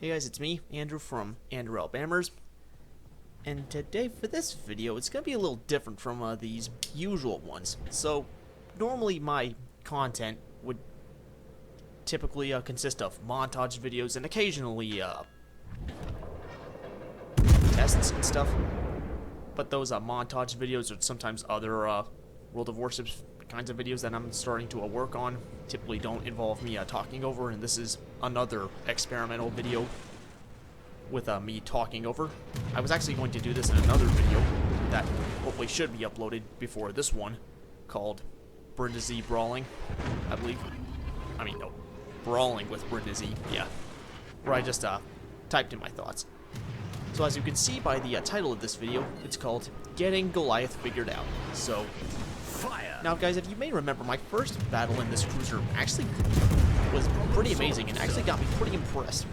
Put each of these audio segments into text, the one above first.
Hey guys, it's me, Andrew from Andrew Alabamers, and today for this video, it's going to be a little different from these usual ones. So, normally my content would typically consist of montage videos and occasionally tests and stuff. But those montage videos are sometimes other World of Warships kinds of videos that I'm starting to work on. Typically don't involve me talking over, and this is another experimental video with me talking over. I was actually going to do this in another video that hopefully should be uploaded before this one, called Brindisi Brawling, I believe. I mean, no, Brawling with Brindisi, yeah. Where I just typed in my thoughts. So as you can see by the title of this video, it's called Getting Goliath Figured Out. So, fire! Now guys, if you may remember, my first battle in this cruiser actually was pretty amazing and actually got me pretty impressed.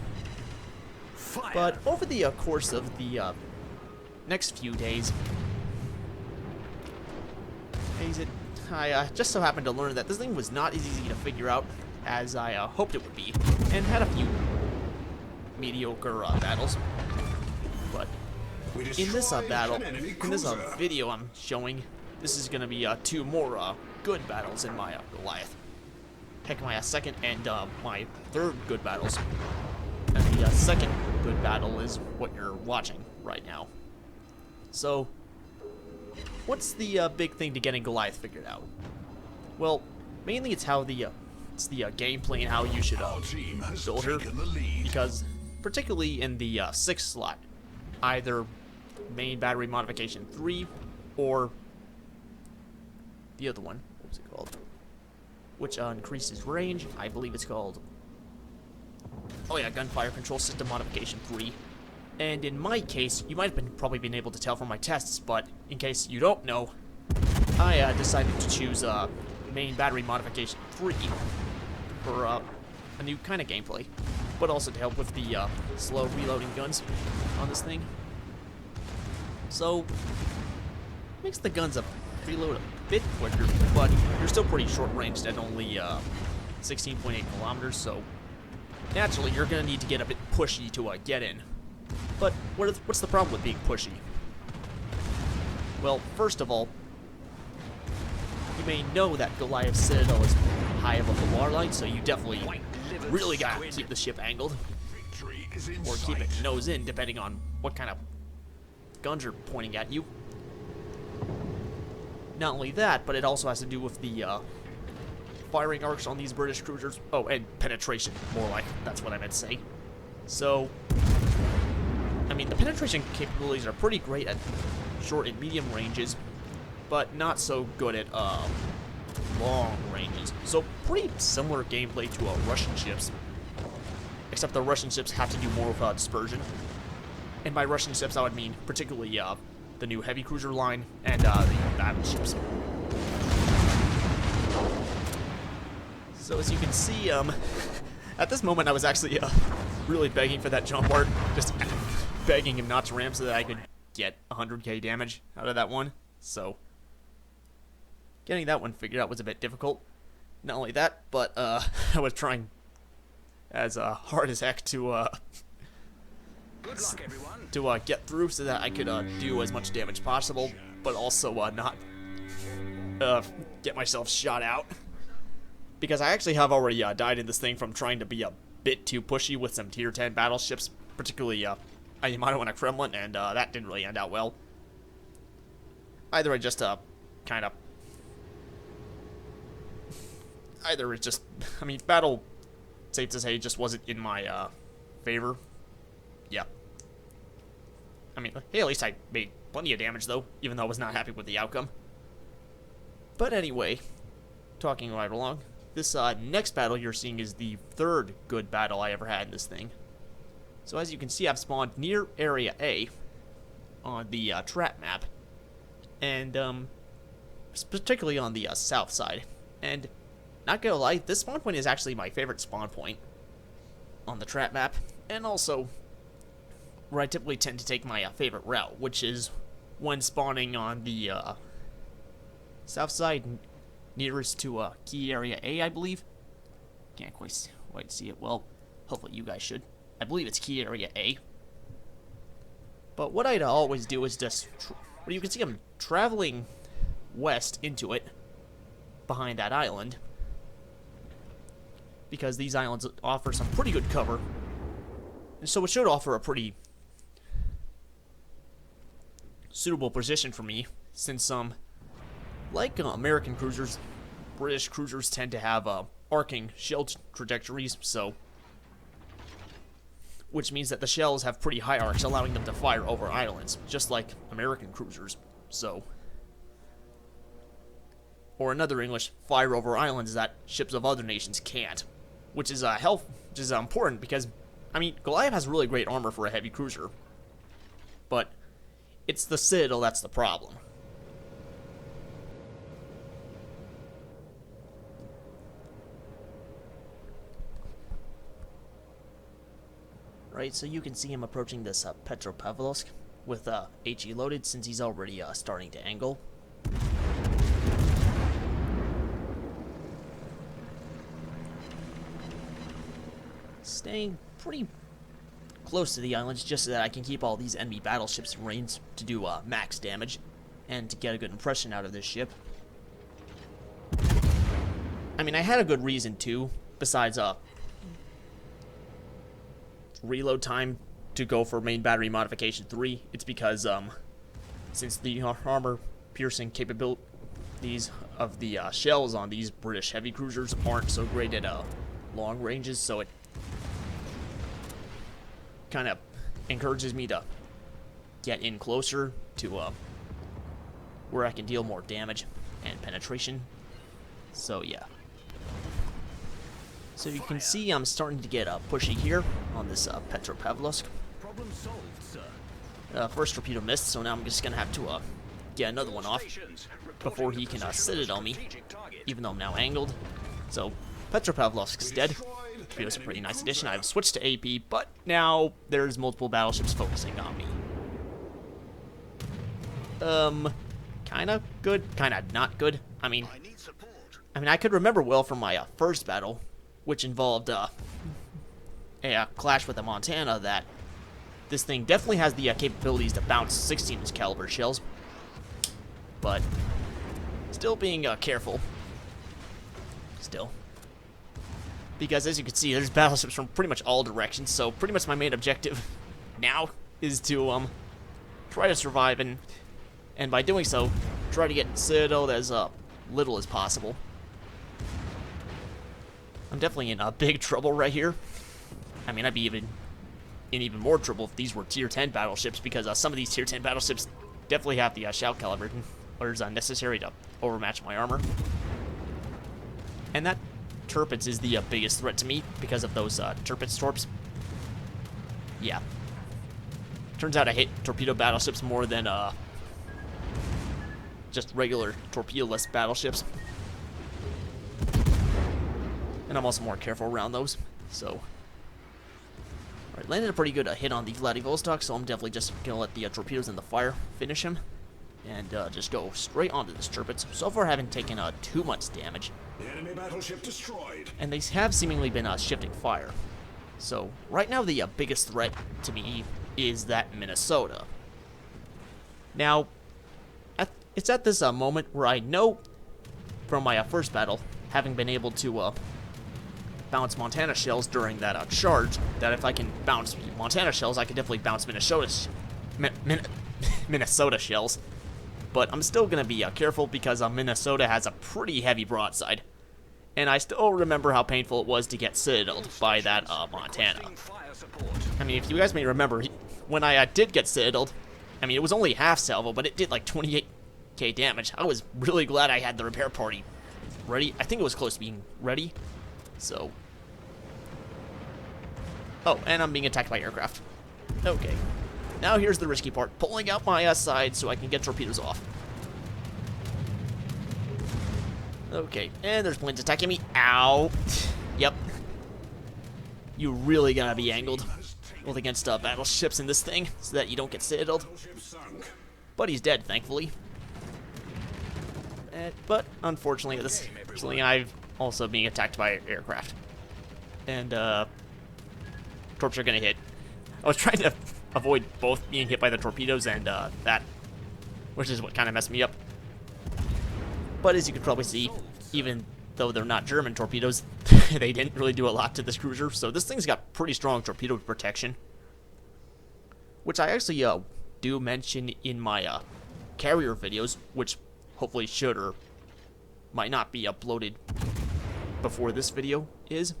Fire. But over the course of the next few days, I just so happened to learn that this thing was not as easy to figure out as I hoped it would be, and had a few mediocre battles. But in this battle, in this video I'm showing, this is going to be two more good battles in my Goliath. Heck, my second and my third good battles. And the second good battle is what you're watching right now. So, what's the big thing to getting Goliath figured out? Well, mainly it's how the gameplay and how you should build her. Because particularly in the 6th slot, either main battery modification 3 or the other one, what was it called? Which increases range. I believe it's called, oh yeah, gunfire control system modification 3. And in my case, you might have probably been able to tell from my tests, but in case you don't know, I decided to choose main battery modification 3 for a new kind of gameplay, but also to help with the slow reloading guns on this thing. So, makes the guns reload a bit quicker, but you're still pretty short-ranged at only 16.8 kilometers, so naturally you're going to need to get a bit pushy to get in. But what's the problem with being pushy? Well, first of all, you may know that Goliath's Citadel is high above the waterline, so you definitely really gotta keep the ship angled, or keep it nose in, depending on what kind of guns are pointing at you. Not only that, but it also has to do with the firing arcs on these British cruisers. Oh, and penetration, more like, that's what I meant to say. So, I mean, the penetration capabilities are pretty great at short and medium ranges, but not so good at long ranges. So, pretty similar gameplay to Russian ships, except the Russian ships have to do more of dispersion. And by Russian ships, I would mean particularly the new heavy cruiser line and the battleships. So as you can see, at this moment I was actually really begging for that jump art, just begging him not to ram so that I could get 100k damage out of that one. So getting that one figured out was a bit difficult. Not only that, but I was trying as hard as heck to good luck, everyone. To get through so that I could do as much damage possible, but also not get myself shot out. Because I actually have already died in this thing from trying to be a bit too pushy with some tier 10 battleships, particularly Yamato and a Kremlin, and that didn't really end out well. Either I just kind of... Either it just... I mean, battle, safe to say, just wasn't in my favor. Yeah. I mean, hey, at least I made plenty of damage, though, even though I was not happy with the outcome. But anyway, talking right along, this next battle you're seeing is the third good battle I ever had in this thing. So as you can see, I've spawned near Area A on the trap map, and particularly on the south side. And not gonna lie, this spawn point is actually my favorite spawn point on the trap map, and also where I typically tend to take my favorite route, which is when spawning on the south side nearest to key area A, I believe. Can't quite see it. Well, hopefully you guys should. I believe it's key area A. But what I'd always do is just, well, you can see I'm traveling west into it, behind that island, because these islands offer some pretty good cover, and so it should offer a pretty suitable position for me, since like American cruisers, British cruisers tend to have arcing shell trajectories, so which means that the shells have pretty high arcs, allowing them to fire over islands, just like American cruisers. So, or another English, fire over islands that ships of other nations can't, which is important because, I mean, Goliath has really great armor for a heavy cruiser, but it's the Citadel that's the problem. Right, so you can see him approaching this Petropavlovsk with HE loaded, since he's already starting to angle. Staying pretty close to the islands just so that I can keep all these enemy battleships in range to do max damage and to get a good impression out of this ship. I mean, I had a good reason to, besides reload time to go for main battery modification 3. It's because since the armor piercing capabilities of the shells on these British heavy cruisers aren't so great at long ranges, so it kind of encourages me to get in closer to where I can deal more damage and penetration. So yeah. So you can see I'm starting to get pushy here on this Petropavlovsk. Problem solved, sir. First torpedo missed, so now I'm just gonna have to get another one off before he can Citadel me, even though I'm now angled. So Petropavlovsk's dead. Torpedo's a pretty nice addition. I've switched to AP, but now there's multiple battleships focusing on me. Kinda good, kinda not good. I mean, I could remember well from my first battle, which involved a clash with the Montana, that this thing definitely has the capabilities to bounce 16-inch caliber shells, but still being careful. Still. Because as you can see, there's battleships from pretty much all directions, so pretty much my main objective now is to try to survive, and by doing so, try to get Citadel as little as possible. I'm definitely in big trouble right here. I mean, I'd be in even more trouble if these were tier 10 battleships, because some of these tier 10 battleships definitely have the shout caliber necessary to overmatch my armor. And that Tirpitz is the biggest threat to me because of those Tirpitz torps. Yeah. Turns out I hate torpedo battleships more than just regular torpedo-less battleships. And I'm also more careful around those, so. Alright, landed a pretty good hit on the Vladivostok, so I'm definitely just gonna let the torpedoes in the fire finish him. And just go straight onto this Tirpitz. So far I haven't taken too much damage. The enemy battleship destroyed. And they have seemingly been shifting fire. So right now the biggest threat to me is that Minnesota. Now, it's at this moment where I know from my first battle, having been able to bounce Montana shells during that charge, that if I can bounce Montana shells, I can definitely bounce Minnesota shells. But I'm still going to be careful because Minnesota has a pretty heavy broadside. And I still remember how painful it was to get citadeled by that Montana. I mean, if you guys may remember, when I did get citadeled, I mean, it was only half salvo, but it did like 28k damage. I was really glad I had the repair party ready. I think it was close to being ready. So. Oh, and I'm being attacked by aircraft. Okay. Now here's the risky part. Pulling out my side so I can get torpedoes off. Okay, and there's planes attacking me. Ow. Yep. You really gotta be angled both against battleships in this thing so that you don't get citadeled. But he's dead, thankfully. But unfortunately, I'm also being attacked by aircraft. And torps are gonna hit. I was trying to avoid both being hit by the torpedoes and that, which is what kind of messed me up. But as you could probably see, even though they're not German torpedoes, they didn't really do a lot to this cruiser. So this thing's got pretty strong torpedo protection, which I actually do mention in my carrier videos, which hopefully should or might not be uploaded before this video is.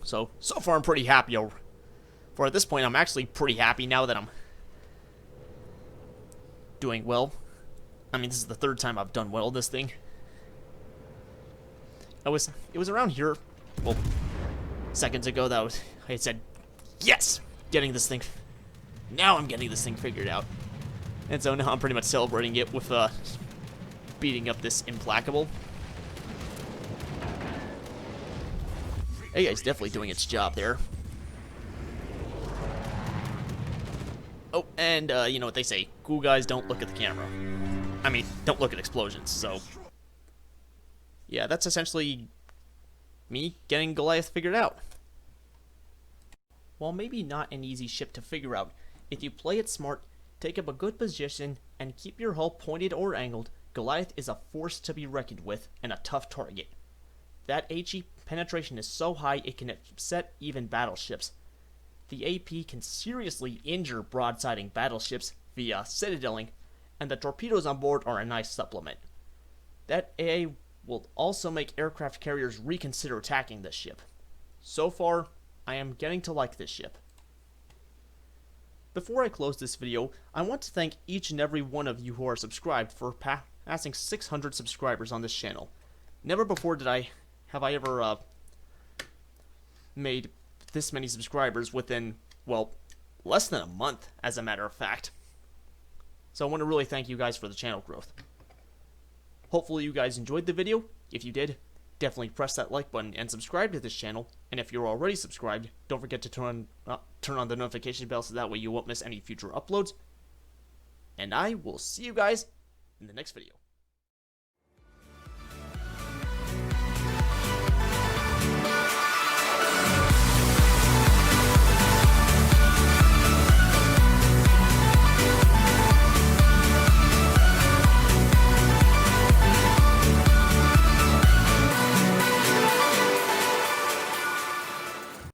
So far I'm pretty happy. For at this point, I'm actually pretty happy now that I'm doing well. I mean, this is the third time I've done well this thing. It was around here, well, seconds ago that I had said, yes, getting this thing. Now I'm getting this thing figured out. And so now I'm pretty much celebrating it with beating up this Implacable. AI's definitely doing its job there. Oh, and you know what they say, cool guys don't look at the camera. I mean, don't look at explosions, so... yeah, that's essentially me getting Goliath figured out. While maybe not an easy ship to figure out, if you play it smart, take up a good position, and keep your hull pointed or angled, Goliath is a force to be reckoned with and a tough target. That HE penetration is so high it can upset even battleships. The AP can seriously injure broadsiding battleships via citadeling, and the torpedoes on board are a nice supplement. That AA will also make aircraft carriers reconsider attacking this ship. So far, I am getting to like this ship. Before I close this video, I want to thank each and every one of you who are subscribed for passing 600 subscribers on this channel. Never before have I ever made this many subscribers within, well, less than a month, as a matter of fact. So I want to really thank you guys for the channel growth. Hopefully you guys enjoyed the video. If you did, definitely press that like button and subscribe to this channel. And if you're already subscribed, don't forget to turn on the notification bell so that way you won't miss any future uploads. And I will see you guys in the next video.